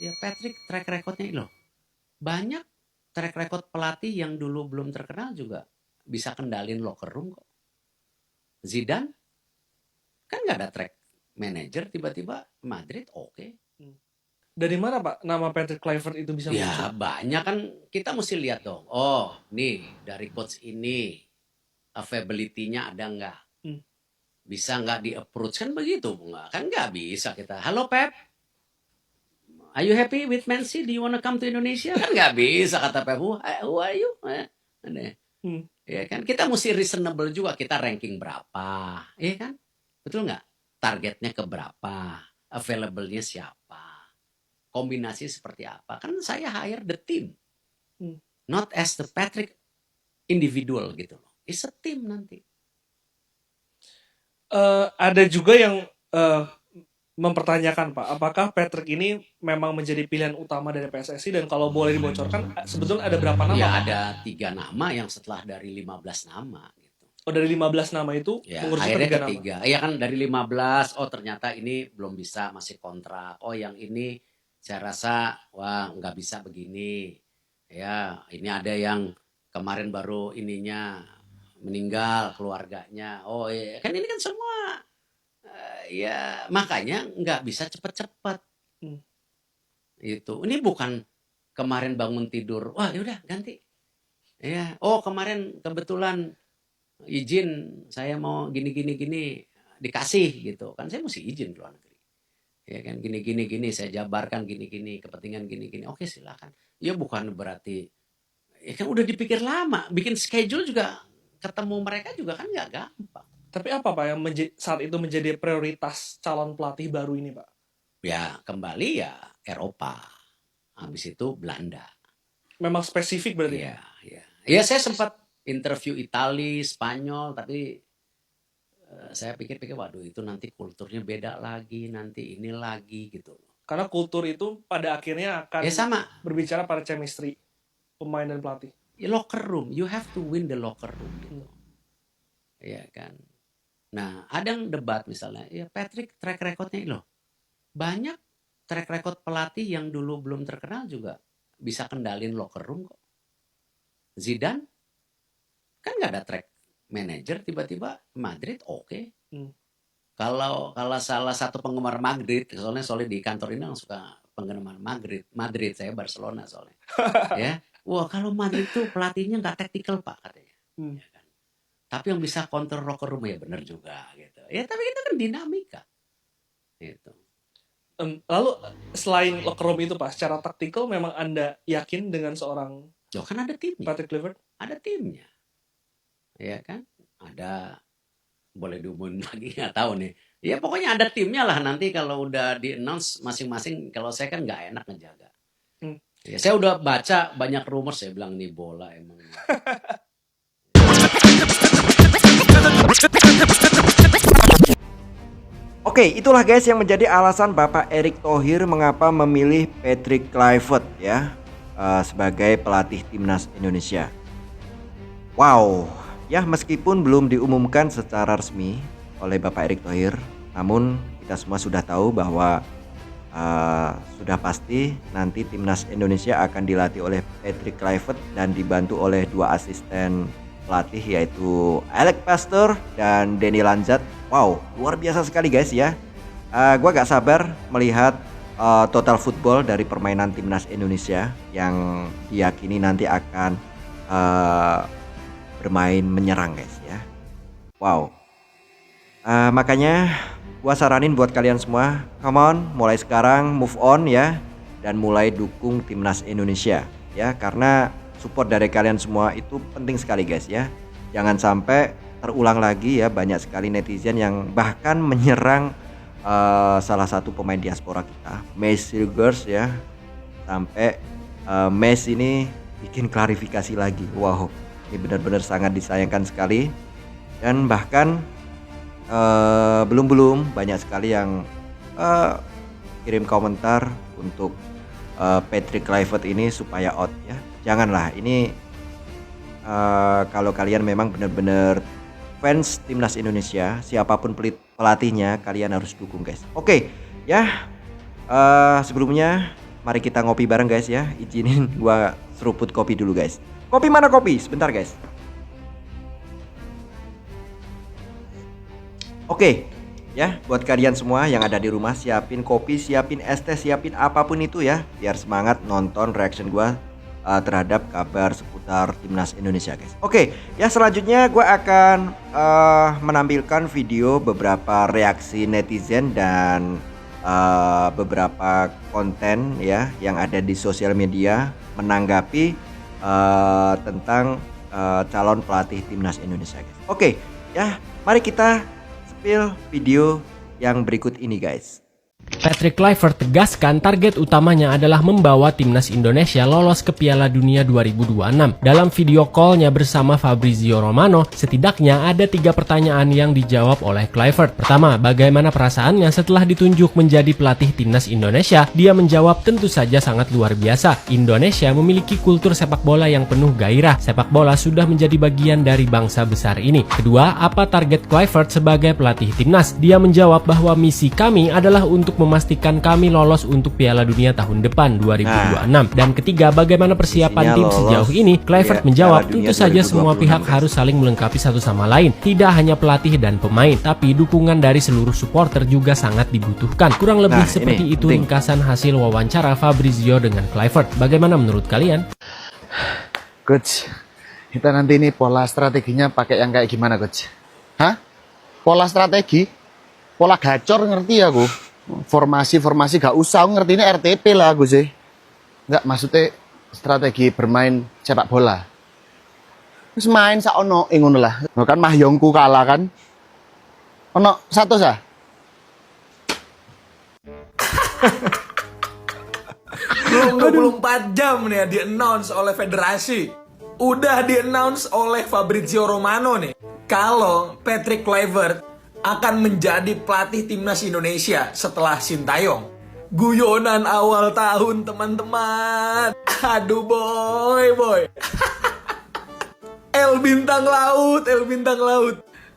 ya Patrick track recordnya loh. Banyak track record pelatih yang dulu belum terkenal juga bisa kendalin locker room kok. Zidane kan nggak ada track manager, tiba-tiba Madrid oke. Dari mana Pak nama Patrick Kluivert itu bisa muncul? Ya banyak kan, kita mesti lihat dong. Oh nih dari coach ini availability-nya ada nggak? Hmm. Bisa nggak di approach kan begitu? Nggak kan nggak bisa kita. Halo Pep, are you happy with Man City? Do you wanna come to Indonesia? Kan nggak bisa kata Pep. Who are you? Hmm. Ya kan kita mesti reasonable juga, kita ranking berapa, ya kan? Betul nggak? Targetnya ke berapa? Available-nya siapa? Kombinasi seperti apa? Kan saya hire the team, Hmm. not as the Patrick individual gitu loh. It's a team nanti. Ada juga yang mempertanyakan Pak, apakah Patrick ini memang menjadi pilihan utama dari PSSI, dan kalau boleh dibocorkan sebetulnya ada berapa nama Ya Pak? ada 3 nama yang setelah dari 15 nama gitu. Oh, dari 15 nama itu Ya mengerucut ke akhirnya 3 nama. ketiga. Iya kan dari 15, oh ternyata ini belum bisa, masih kontrak. Oh yang ini saya rasa wah nggak bisa begini. Ya ini ada yang kemarin baru ininya meninggal keluarganya. Oh iya kan ini kan semua ya makanya nggak bisa cepet-cepet. Hmm. Itu. Ini bukan kemarin bangun tidur, wah yaudah ganti. Ya, oh kemarin kebetulan izin saya mau gini gini gini dikasih gitu kan, saya mesti izin ke luar negeri ya kan, gini gini gini saya jabarkan gini gini kepentingan gini gini, oke silakan. Ya bukan berarti ya kan udah dipikir lama, bikin schedule juga ketemu mereka juga kan nggak gampang. Tapi apa Pak yang saat itu menjadi prioritas calon pelatih baru ini Pak? Ya kembali ya Eropa, Hmm. habis itu Belanda. Memang spesifik berarti Iya Pak? ya ya saya sempat interview Itali Spanyol, tapi saya pikir-pikir waduh itu nanti kulturnya beda lagi, nanti ini lagi gitu. Karena kultur itu pada akhirnya Ya akan sama, berbicara pada chemistry pemain dan pelatih. ya locker room, you have to win the locker room Hmm. gitu. Ya kan. Nah, ada yang debat misalnya, ya Patrick track recordnya loh. Banyak track record pelatih yang dulu belum terkenal juga bisa kendalin locker room kok. Zidane kan nggak ada track manager, tiba-tiba Madrid oke. Hmm. Kalau salah satu penggemar Madrid, soalnya di kantor ini yang suka penggemar Madrid saya Barcelona soalnya. Ya, wah kalau Madrid tuh pelatihnya nggak taktikal Pak katanya. Hmm. Ya kan? Tapi yang bisa kontrol locker room ya benar juga gitu. Ya tapi itu kan dinamika. Gitu. Lalu selain locker room itu Pak, secara taktikal memang Anda yakin dengan seorang Loh kan ada timnya, Patrick Kluivert? ada timnya, ya kan? Ada boleh diumumin lagi nggak tahu nih. Ya pokoknya ada timnya lah, nanti kalau udah di announce masing-masing. Kalau saya kan nggak enak ngejaga. Hmm. Ya, saya udah baca banyak rumor, saya bilang nih bola emang. Oke, itulah guys yang menjadi alasan Bapak Erick Thohir mengapa memilih Patrick Kluivert ya sebagai pelatih timnas Indonesia. Wow, ya meskipun belum diumumkan secara resmi oleh Bapak Erick Thohir, namun kita semua sudah tahu bahwa sudah pasti nanti timnas Indonesia akan dilatih oleh Patrick Kluivert dan dibantu oleh 2 asisten pelatih yaitu Alec Pastor dan Denny Lanzat. Wow, luar biasa sekali guys ya. Gua gak sabar melihat total football dari permainan timnas Indonesia yang diyakini nanti akan bermain menyerang guys ya. Wow. Makanya gua saranin buat kalian semua, come on, mulai sekarang move on ya, dan mulai dukung timnas Indonesia ya, karena support dari kalian semua itu penting sekali guys ya. Jangan sampai terulang lagi ya, banyak sekali netizen yang bahkan menyerang salah satu pemain diaspora kita, Messi Girls ya, sampai Messi ini bikin klarifikasi lagi. Wow, ini benar-benar sangat disayangkan sekali. Dan bahkan belum banyak sekali yang kirim komentar untuk Patrick Kluivert ini supaya out ya. Janganlah, ini kalau kalian memang benar-benar fans timnas Indonesia, siapapun pelatihnya kalian harus dukung guys. Oke ya, sebelumnya mari kita ngopi bareng guys ya. Izinin gua seruput kopi dulu guys. Kopi mana kopi? Sebentar guys. Oke, ya buat kalian semua yang ada di rumah, siapin kopi, siapin es teh, siapin apapun itu ya, biar semangat nonton reaction gua terhadap kabar seputar timnas Indonesia guys. Oke, ya selanjutnya gue akan menampilkan video beberapa reaksi netizen dan beberapa konten ya yang ada di sosial media menanggapi tentang calon pelatih timnas Indonesia guys. Oke, ya mari kita spill video yang berikut ini guys. Patrick Kluivert tegaskan target utamanya adalah membawa timnas Indonesia lolos ke Piala Dunia 2026. Dalam video call-nya bersama Fabrizio Romano, setidaknya ada 3 pertanyaan yang dijawab oleh Kluivert. Pertama, bagaimana perasaannya setelah ditunjuk menjadi pelatih timnas Indonesia? Dia menjawab tentu saja sangat luar biasa. Indonesia memiliki kultur sepak bola yang penuh gairah. Sepak bola sudah menjadi bagian dari bangsa besar ini. Kedua, apa target Kluivert sebagai pelatih timnas? Dia menjawab bahwa misi kami adalah untuk memastikan kami lolos untuk Piala Dunia tahun depan 2026. Dan ketiga, bagaimana persiapan tim sejauh ini? Kluivert menjawab, tentu saja semua pihak harus saling melengkapi satu sama lain. Tidak hanya pelatih dan pemain, tapi dukungan dari seluruh supporter juga sangat dibutuhkan. Kurang lebih seperti itu ringkasan hasil wawancara Fabrizio dengan Kluivert. Bagaimana menurut kalian? Coach, kita nanti ini pola strateginya pakai yang kayak gimana, Coach? Hah? Pola strategi? Pola gacor ngerti aku. Formasi gak usah, aku ngerti ini RTP lah aku sih. Enggak, maksudnya strategi bermain sepak bola. Terus main saono ngono lah. Kan Mahyongku kalah kan. Ono satu sah. Belum 24 jam nih ya di-announce oleh federasi. Udah di-announce oleh Fabrizio Romano nih. Kalau Patrick Kluivert akan menjadi pelatih timnas Indonesia setelah Sintayong. Guyonan awal tahun teman-teman. Aduh boy. El bintang laut.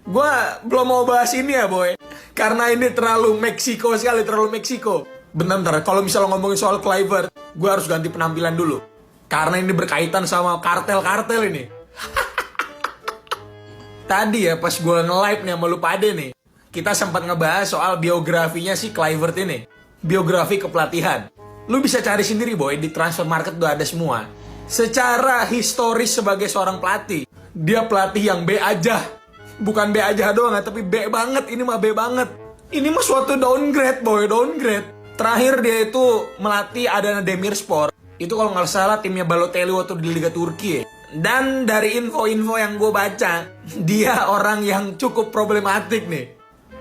Gua belum mau bahas ini ya boy. Karena ini terlalu Meksiko sekali, terlalu Meksiko. Bentar, kalau misalnya ngomongin soal Kluivert, gue harus ganti penampilan dulu. Karena ini berkaitan sama kartel-kartel ini. Tadi ya pas gue nge-live nih sama lu pade nih, kita sempat ngebahas soal biografinya si Kluivert ini. Biografi kepelatihan. Lu bisa cari sendiri boy, di transfer market udah ada semua. Secara historis sebagai seorang pelatih, dia pelatih yang B aja. Bukan B aja doang, tapi B banget. Ini mah B banget. Ini mah suatu downgrade boy, downgrade. Terakhir dia itu melatih Adana Demirspor. Itu kalau nggak salah timnya Balotelli waktu di Liga Turki. Dan dari info-info yang gue baca, dia orang yang cukup problematik nih.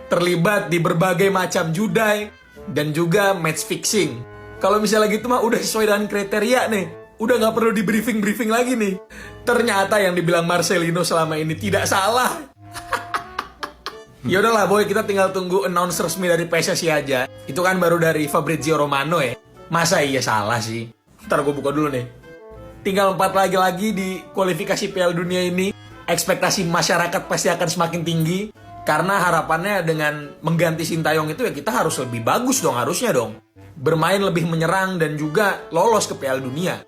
Terlibat di berbagai macam judai dan juga match fixing. Kalau misalnya gitu mah udah sesuai dengan kriteria nih. Udah nggak perlu di briefing lagi nih. Ternyata yang dibilang Marcelino selama ini tidak salah. Ya udahlah boy, kita tinggal tunggu announce resmi dari PSSI aja. Itu kan baru dari Fabrizio Romano ya. Masa iya salah sih? Ntar gue buka dulu nih. Tinggal 4 lagi di kualifikasi Piala Dunia ini. Ekspektasi masyarakat pasti akan semakin tinggi. Karena harapannya dengan mengganti Sintayong itu ya kita harus lebih bagus dong, harusnya dong. Bermain lebih menyerang dan juga lolos ke Piala Dunia.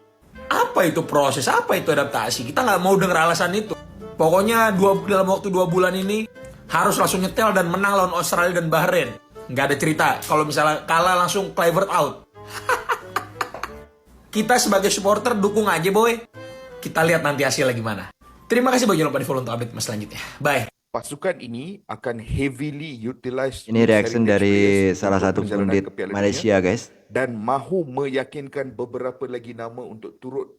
Apa itu proses? Apa itu adaptasi? Kita nggak mau denger alasan itu. Pokoknya dalam waktu 2 bulan ini harus langsung nyetel dan menang lawan Australia dan Bahrain. Nggak ada cerita. Kalau misalnya kalah langsung Kluivert out. Kita sebagai supporter dukung aja boy. Kita lihat nanti hasilnya gimana. Terima kasih bagi yang lupa di follow untuk update mas selanjutnya. Bye. Pasukan ini akan heavily utilize. Ini reaction dari salah satu pundit Malaysia guys. Dan mahu meyakinkan beberapa lagi nama untuk turut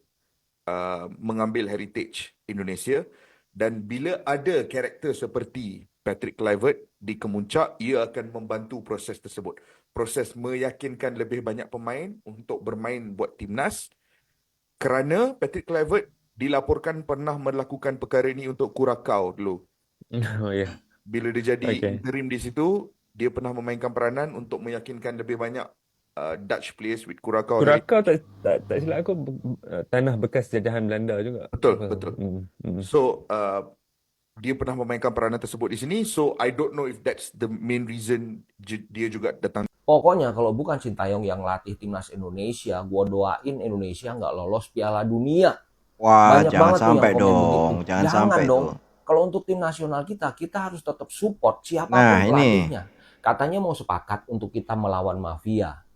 mengambil heritage Indonesia. Dan bila ada karakter seperti Patrick Kluivert di kemuncak, ia akan membantu proses tersebut. Proses meyakinkan lebih banyak pemain untuk bermain buat timnas. Kerana Patrick Kluivert dilaporkan pernah melakukan perkara ini untuk Curacao dulu. Oh ya. Bila dia jadi interim di situ, dia pernah memainkan peranan untuk meyakinkan lebih banyak Dutch players with Curacao. Curacao tak silap aku tanah bekas jajahan Belanda juga. Betul. So dia pernah memainkan peranan tersebut di sini. So I don't know if that's the main reason dia juga datang. Pokoknya kalau bukan Sintayong yang latih timnas Indonesia, gue doain Indonesia nggak lolos Piala Dunia. Wah, Banyak jangan banget tuh yang sampai komen dong, begitu. jangan Jangan sampai dong. tuh. Kalau untuk tim nasional kita harus tetap support Nah, siapapun ini pelatihnya. Katanya mau sepakat untuk kita melawan mafia.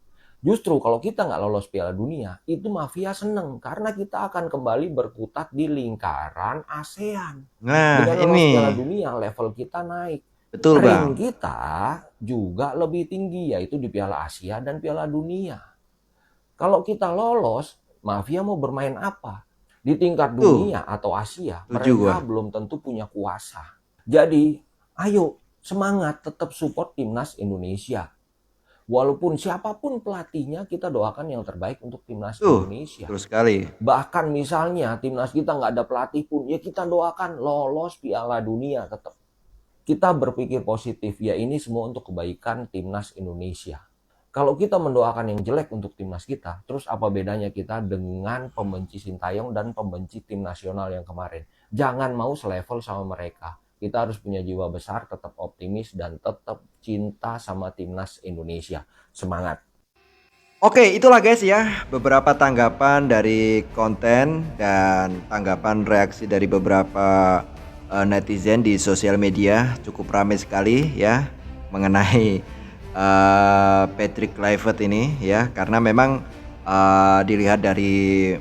Justru kalau kita nggak lolos Piala Dunia, itu mafia seneng karena kita akan kembali berkutat di lingkaran ASEAN. nah Dengan ini lolos Piala Dunia, level kita naik. betul Ring Bang. kita juga lebih tinggi, yaitu di Piala Asia dan Piala Dunia. Kalau kita lolos, mafia mau bermain apa? Di tingkat Tuh, dunia atau Asia, setuju gua. mereka belum tentu punya kuasa. Jadi, ayo semangat tetap support timnas Indonesia. Walaupun siapapun pelatihnya, kita doakan yang terbaik untuk timnas Tuh, Indonesia. betul sekali. Bahkan misalnya timnas kita nggak ada pelatih pun, ya kita doakan lolos Piala Dunia tetap. Kita berpikir positif, ya ini semua untuk kebaikan timnas Indonesia. Kalau kita mendoakan yang jelek untuk timnas kita, terus apa bedanya kita dengan pembenci Sintayong dan pembenci tim nasional yang kemarin? Jangan mau selevel sama mereka. Kita harus punya jiwa besar, tetap optimis, dan tetap cinta sama timnas Indonesia. Semangat! Oke, itulah guys ya beberapa tanggapan dari konten dan tanggapan reaksi dari beberapa netizen di sosial media. Cukup ramai sekali ya mengenai Patrick Kluivert ini ya, karena memang dilihat dari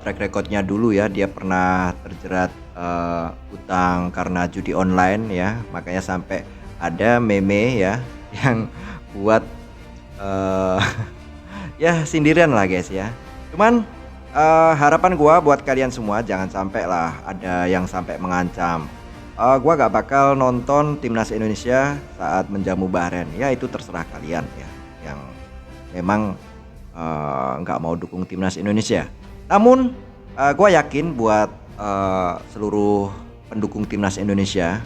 track recordnya dulu ya, dia pernah terjerat utang karena judi online ya, makanya sampai ada meme ya yang buat ya sindiran lah guys ya. Cuman harapan gua buat kalian semua jangan sampai lah ada yang sampai mengancam. Gua gak bakal nonton timnas Indonesia saat menjamu Bahrain. Ya itu terserah kalian ya, yang memang nggak mau dukung timnas Indonesia. Namun gua yakin buat seluruh pendukung timnas Indonesia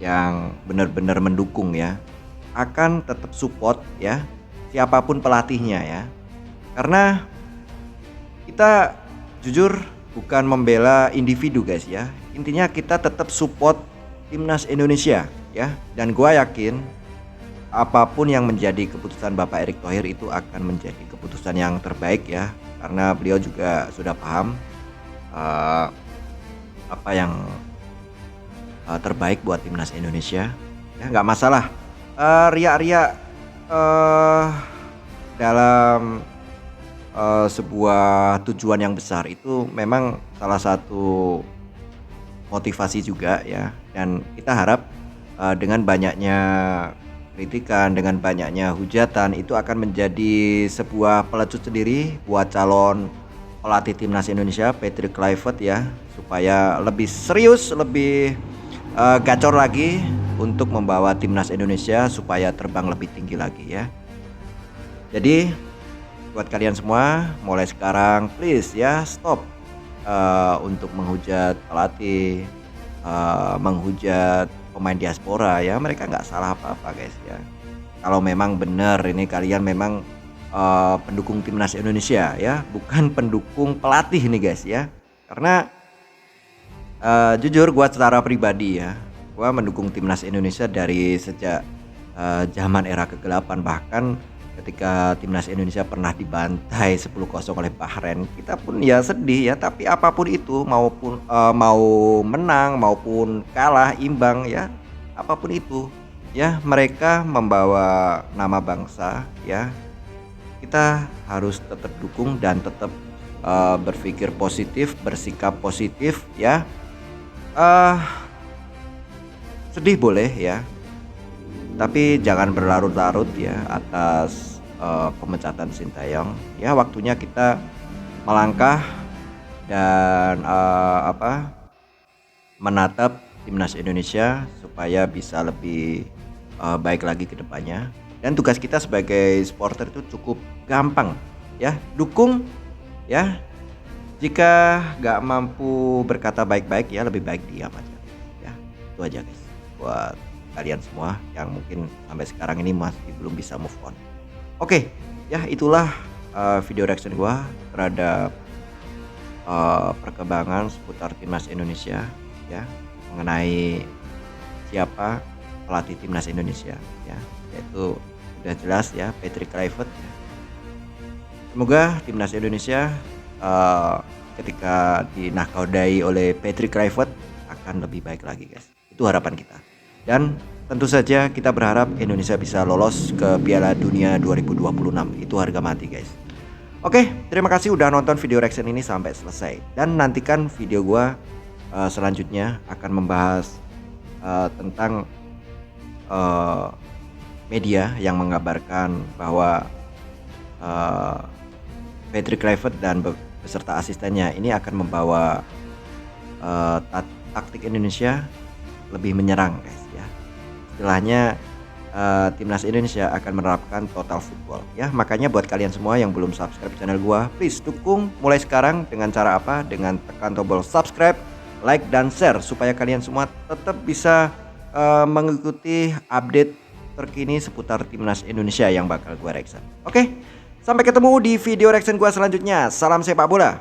yang benar-benar mendukung ya, akan tetap support ya siapapun pelatihnya ya. Karena kita jujur bukan membela individu guys ya. Intinya kita tetap support timnas Indonesia ya. Dan gua yakin apapun yang menjadi keputusan Bapak Erick Thohir itu akan menjadi keputusan yang terbaik ya. Karena beliau juga sudah paham apa yang terbaik buat timnas Indonesia. Ya nggak masalah riak-riak dalam sebuah tujuan yang besar itu memang salah satu motivasi juga ya. Dan kita harap dengan banyaknya kritikan, dengan banyaknya hujatan itu akan menjadi sebuah pelecut sendiri buat calon pelatih timnas Indonesia Patrick Kluivert ya, supaya lebih serius, lebih gacor lagi untuk membawa timnas Indonesia supaya terbang lebih tinggi lagi ya. Jadi buat kalian semua, mulai sekarang please ya stop untuk menghujat pelatih, menghujat pemain diaspora ya. Mereka nggak salah apa-apa guys ya. Kalau memang benar ini kalian memang pendukung timnas Indonesia ya, bukan pendukung pelatih nih guys ya. Karena jujur gua secara pribadi ya, gua mendukung timnas Indonesia dari sejak zaman era kegelapan. Bahkan ketika timnas Indonesia pernah dibantai 10-0 oleh Bahrain, kita pun ya sedih ya. Tapi apapun itu, maupun mau menang maupun kalah, imbang ya, apapun itu ya, mereka membawa nama bangsa ya. Kita harus tetap dukung dan tetap berpikir positif, bersikap positif ya. Sedih boleh ya, tapi jangan berlarut-larut ya atas pemecatan Sintayong. Ya waktunya kita melangkah dan menatap timnas Indonesia supaya bisa lebih baik lagi ke depannya. Dan tugas kita sebagai supporter itu cukup gampang ya, dukung ya. Jika nggak mampu berkata baik-baik ya lebih baik diam aja ya. Itu aja guys buat kalian semua yang mungkin sampai sekarang ini masih belum bisa move on. Oke, ya itulah video reaction gua terhadap perkembangan seputar timnas Indonesia ya, mengenai siapa pelatih timnas Indonesia ya, yaitu sudah jelas ya, Patrick Kluivert. Semoga timnas Indonesia ketika dinahkodai oleh Patrick Kluivert akan lebih baik lagi guys. Itu harapan kita. Dan tentu saja kita berharap Indonesia bisa lolos ke Piala Dunia 2026. Itu harga mati guys. Oke, terima kasih udah nonton video reaction ini sampai selesai. Dan nantikan video gua selanjutnya akan membahas tentang media yang mengabarkan bahwa Patrick Kluivert dan beserta asistennya ini akan membawa taktik Indonesia lebih menyerang guys ya. Istilahnya timnas Indonesia akan menerapkan total football ya. Makanya buat kalian semua yang belum subscribe channel gua, please dukung mulai sekarang dengan cara apa? Dengan tekan tombol subscribe, like dan share supaya kalian semua tetap bisa mengikuti update terkini seputar timnas Indonesia yang bakal gua reaction. Oke, sampai ketemu di video reaction gua selanjutnya. Salam sepak bola.